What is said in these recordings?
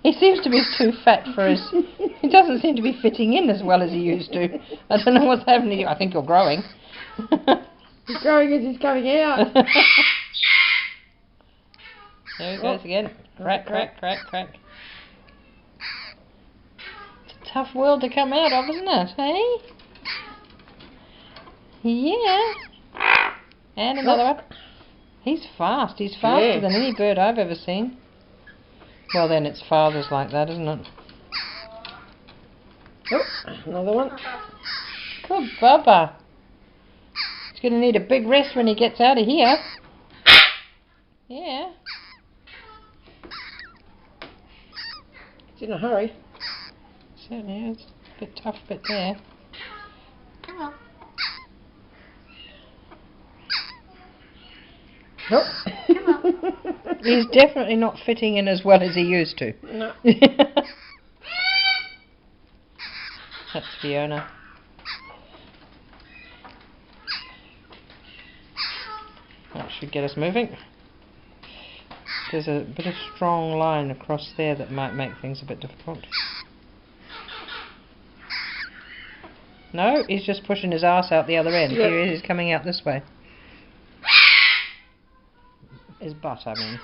He seems to be too fat for his... He doesn't seem to be fitting in as well as he used to. I don't know what's happening to you. I think you're growing. He's growing as he's coming out. There he goes again. Crack, crack, crack, crack. It's a tough world to come out of, isn't it? Hey? Yeah. And another one. He's fast. He's faster than any bird I've ever seen. Well, then it's fathers like that, isn't it? Oh, another one. Good Bubba. He's going to need a big rest when he gets out of here. Yeah. He's in a hurry. Certainly is. A bit tough bit there. Come on. Nope. He's definitely not fitting in as well as he used to. No. That's Fiona. That should get us moving. There's a bit of strong line across there that might make things a bit difficult. No, he's just pushing his arse out the other end. Yep. Here he is, coming out this way. His butt, I mean.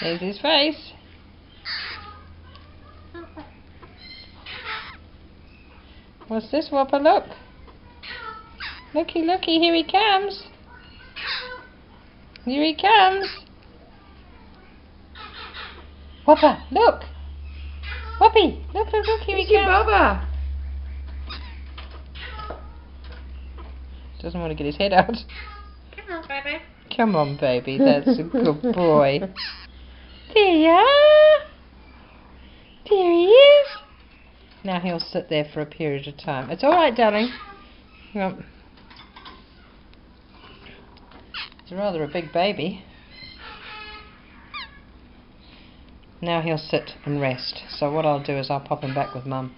There's his face. What's this, Whopper? Look. Looky, looky, here he comes. Here he comes. Whopper, look. Whoppy, look, look, look, here he comes. Bubba. Doesn't want to get his head out. Come on, baby. Come on, baby, that's a good boy. There you are. There he is. Now he'll sit there for a period of time. It's alright, darling. Well, he's rather a big baby. Now he'll sit and rest. So what I'll do is I'll pop him back with Mum.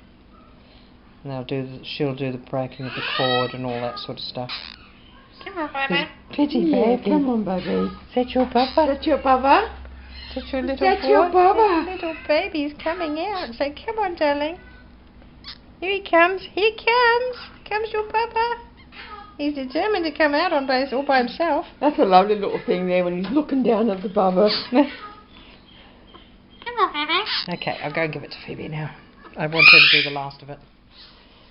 And she'll do the breaking of the cord and all that sort of stuff. Come on, baby. Pretty baby. Come on, baby. Is that your Bubba? That's your Bubba. Is that your little That's boy? your Bubba. Little baby's coming out. Say, come on, darling. Here he comes. Here he comes. Comes your Bubba. He's determined to come out all by himself. That's a lovely little thing there when he's looking down at the Bubba. Come on, baby. Okay, I'll go and give it to Phoebe now. I want her to do the last of it.